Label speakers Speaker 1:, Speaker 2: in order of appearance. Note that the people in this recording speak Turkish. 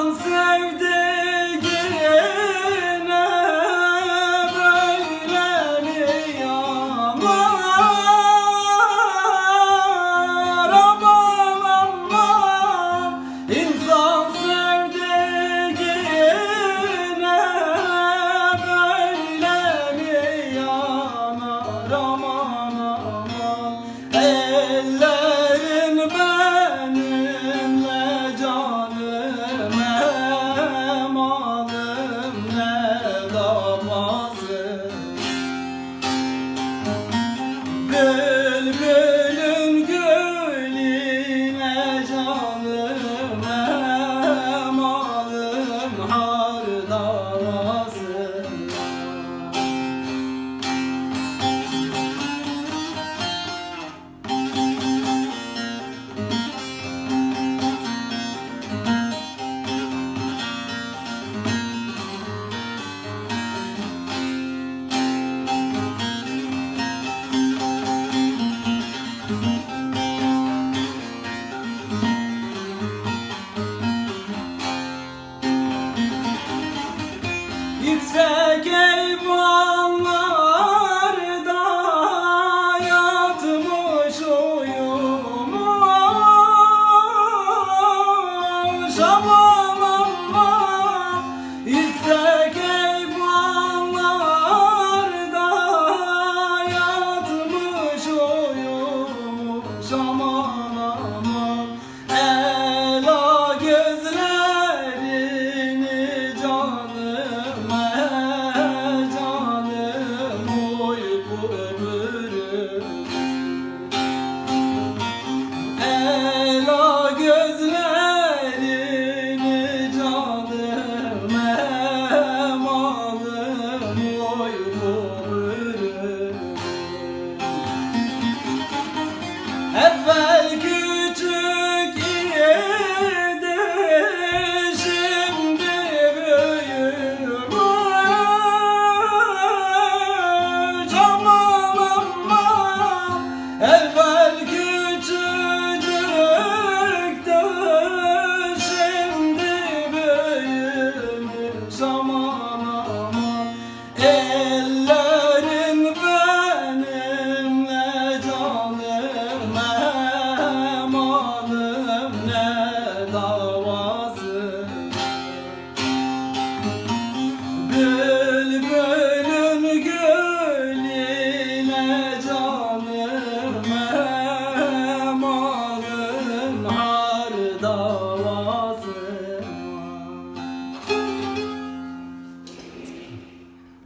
Speaker 1: İnsan sevdiğine böyle mi yanar? Aman aman, İnsan sevdiğine böyle mi yanar? Aman aman, ellerin benimle canım, emalım ne damazım. Bülbülün gülüne canım, emalım hardasın. Yüksek eyvanlarda yatmış uyumuş. Aman aman, yüksek eyvanlarda yatmış uyumuş. Aman aman, ela gözlerini canım, canım uyku bürür. Ela gözlerini canım, emalım uyku bürür. Evvel küçük idi, şimdi büyümüş. Aman aman, evvel küçücüktü, şimdi büyümüş. Aman aman, ellerin benimle canım, emalım ne davası. Bülbülün gülüne canım, emalım hardasın.